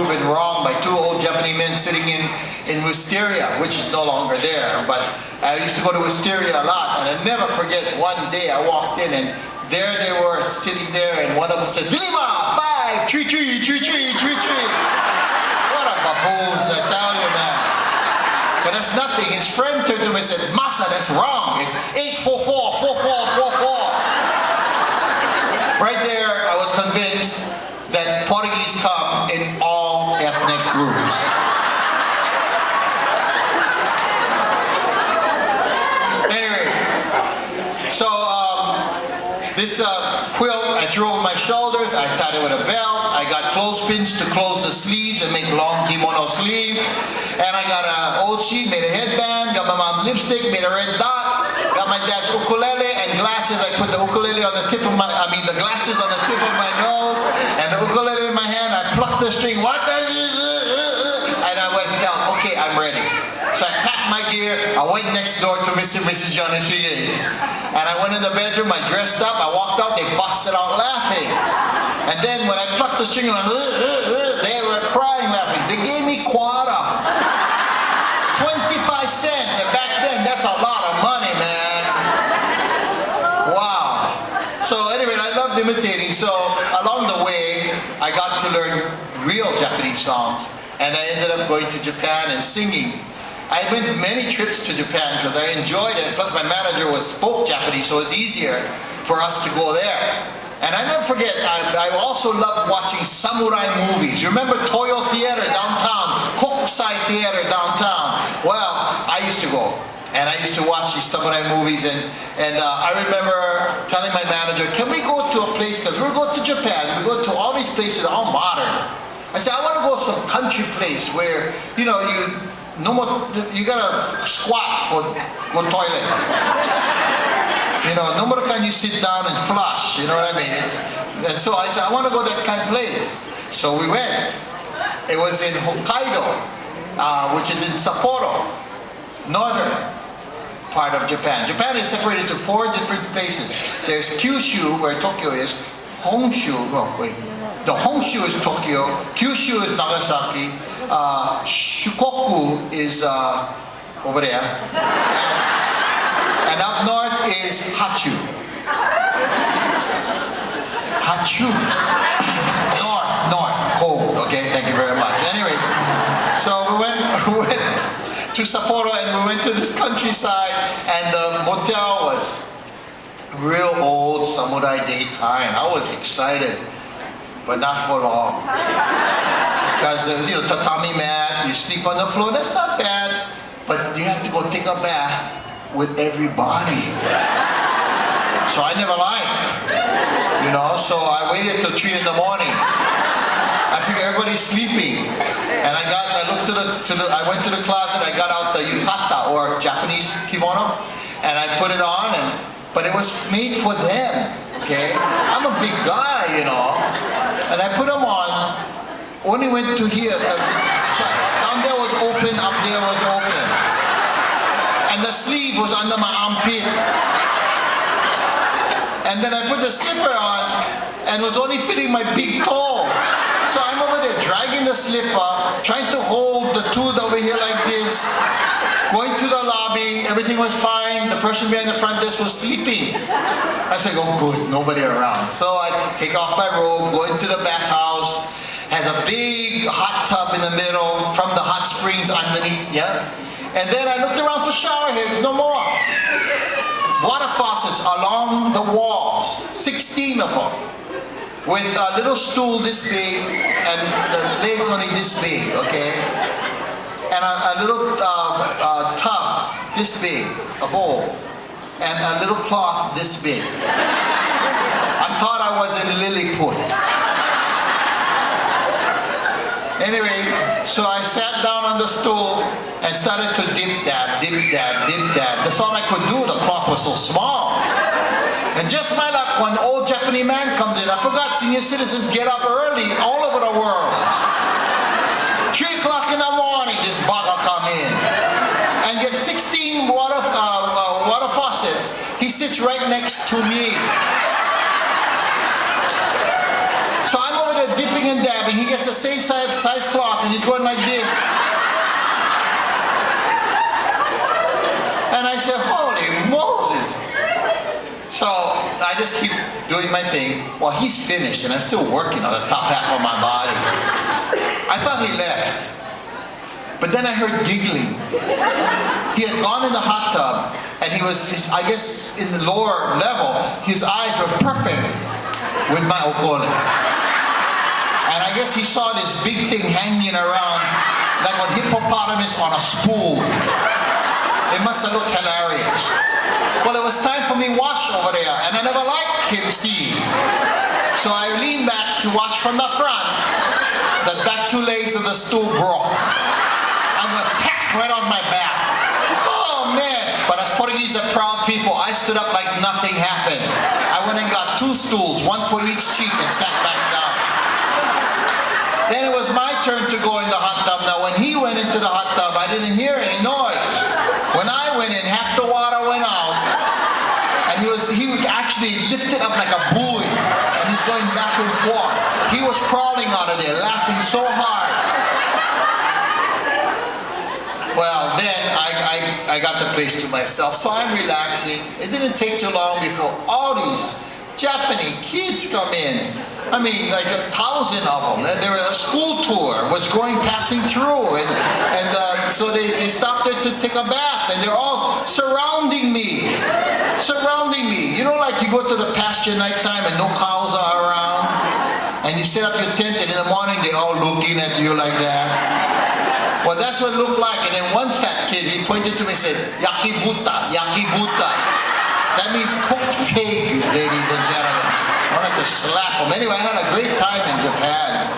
proven wrong by two old Japanese men sitting in Wisteria, which is no longer there. But I used to go to Wisteria a lot, and I never forget one day I walked in and there they were sitting there, and one of them says, Delima, 5, 3, 3, 3, 3, 3, 3. What a baboons, I tell you, man. But that's nothing. His friend turned to him and said, Masa, that's wrong. It's 844, 44, 44. Right there, I was convinced that Portuguese come in all ethnic groups. Anyway, so this quilt I threw over my shoulders, I tied it with a belt, I got clothespins to close the sleeves and make long kimono sleeve, and I got an ochi, made a headband, got my mom's lipstick, made a red dot, got my dad's ukulele and glasses. I put the ukulele on the tip of my, the glasses on the tip of my nose, and the ukulele in my hand. I plucked the string, what does this? And I went down, okay, I'm ready. So I packed my gear, I went next door to Mr. and Mrs. John and Figueres. And I went in the bedroom, I dressed up, I walked out, they busted out laughing. And then when I plucked the string, they were crying laughing. They gave me quarter. 25 cents, and back then, that's a lot of money, man. Wow. So anyway, I loved imitating. So along the way, I got to learn real Japanese songs. And I ended up going to Japan and singing. I went many trips to Japan because I enjoyed it. Plus my manager spoke Japanese, so it was easier for us to go there. And I never forget, I also loved watching samurai movies. You remember Toyo Theater downtown, Hokusai Theater downtown? Well, I used to go. And I used to watch these samurai movies, and I remember telling my manager, can we go to a place, because we're going to Japan, we go to all these places, all modern. I said, I want to go to some country place where, you know, you gotta squat for go toilet. You know, no more can you sit down and flush, you know what I mean? And so I said, I want to go to that kind of place. So we went. It was in Hokkaido, which is in Sapporo, northern part of Japan. Japan is separated into 4 different places. There's Kyushu, where Tokyo is, Honshu, Honshu is Tokyo, Kyushu is Nagasaki, Shikoku is over there, and up north is Hachu. Hachu. North, cold, okay, thank you very much. Anyway, so we went to Sapporo and we went to this countryside, and the motel was real old samurai day kind. I was excited, but not for long. Because tatami mat, you sleep on the floor, that's not bad, but you have to go take a bath with everybody. So I never liked, so I waited till 3 in the morning. I figured everybody's sleeping, and I went to the closet, I got out the yukata, or Japanese kimono, and I put it on, but it was made for them, okay? I'm a big guy, and I put them on, only went to here, down there was open, up there was open, and the sleeve was under my armpit. And then I put the slipper on, and it was only fitting my big toe. So I'm over there dragging the slipper, trying to hold the tooth over here like this, going to the lobby, everything was fine, the person behind the front desk was sleeping. I said, oh good, nobody around. So I take off my robe, go into the bathhouse, has a big hot tub in the middle, from the hot springs underneath, yeah? And then I looked around for shower heads, no more. Water faucets along the walls, 16 of them, with a little stool this big and the legs only this big, okay? And a little tub this big, a bowl, and a little cloth this big. I thought I was in Lilliput. Anyway, so I sat down on the stool and started to dip dab, dip dab, dip dab. That's all I could do, the cloth was so small. And just my luck, when an old Japanese man comes in, I forgot senior citizens get up early all over the world. 3 o'clock in the morning, this bugger come in and get 16 water faucets. He sits right next to me. So I'm over there dipping and dabbing. He gets the same size cloth and he's going like this. And I said, holy Moses. So I just keep doing my thing. Well, he's finished and I'm still working on the top half of my body. I thought he left. But then I heard giggling. He had gone in the hot tub and he was, I guess in the lower level, his eyes were perfect with my okole. And I guess he saw this big thing hanging around like a hippopotamus on a spool. It must have looked hilarious. Well, it was time for me to wash over there and I never liked him seeing. So I leaned back to watch from the front. The back two legs of the stool broke. I went packed right on my back. Oh man! But as Portuguese are proud people, I stood up like nothing happened. I went and got 2 stools, 1 for each cheek, and sat back down. Then it was my turn to go in the hot tub. Now when he went into the hot tub, I didn't hear any noise. When I went in, half the water went out, and he actually lifted up like a buoy, and he's going back and forth. He was crawling out of there, laughing so hard. Well, then I got the place to myself, so I'm relaxing. It didn't take too long before all these Japanese kids come in. I mean, like 1,000 of them. There was a school tour was passing through, and so they stopped there to take a bath, and they're all surrounding me. You know, like you go to the pasture nighttime and no cows are around, and you set up your tent, and in the morning they're all looking at you like that. Well, that's what it looked like. And then one fat kid, he pointed to me and said, "Yakibuta, yakibuta." That means cooked pig, ladies and gentlemen. I wanted to slap him. Anyway, I had a great time in Japan.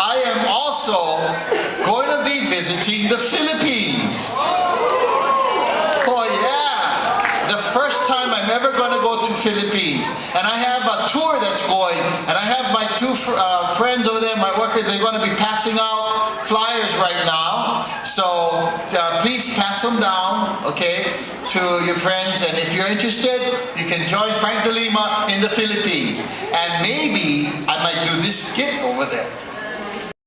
I am also going to be visiting the Philippines. Oh yeah! The first time I'm ever going to go to Philippines. And I have a tour that's going. And I have my 2 friends over there, my workers, they're going to be passing out flyers right now. So please pass them down, okay, to your friends. And if you're interested, you can join Frank Delima in the Philippines. And maybe I might do this skit over there.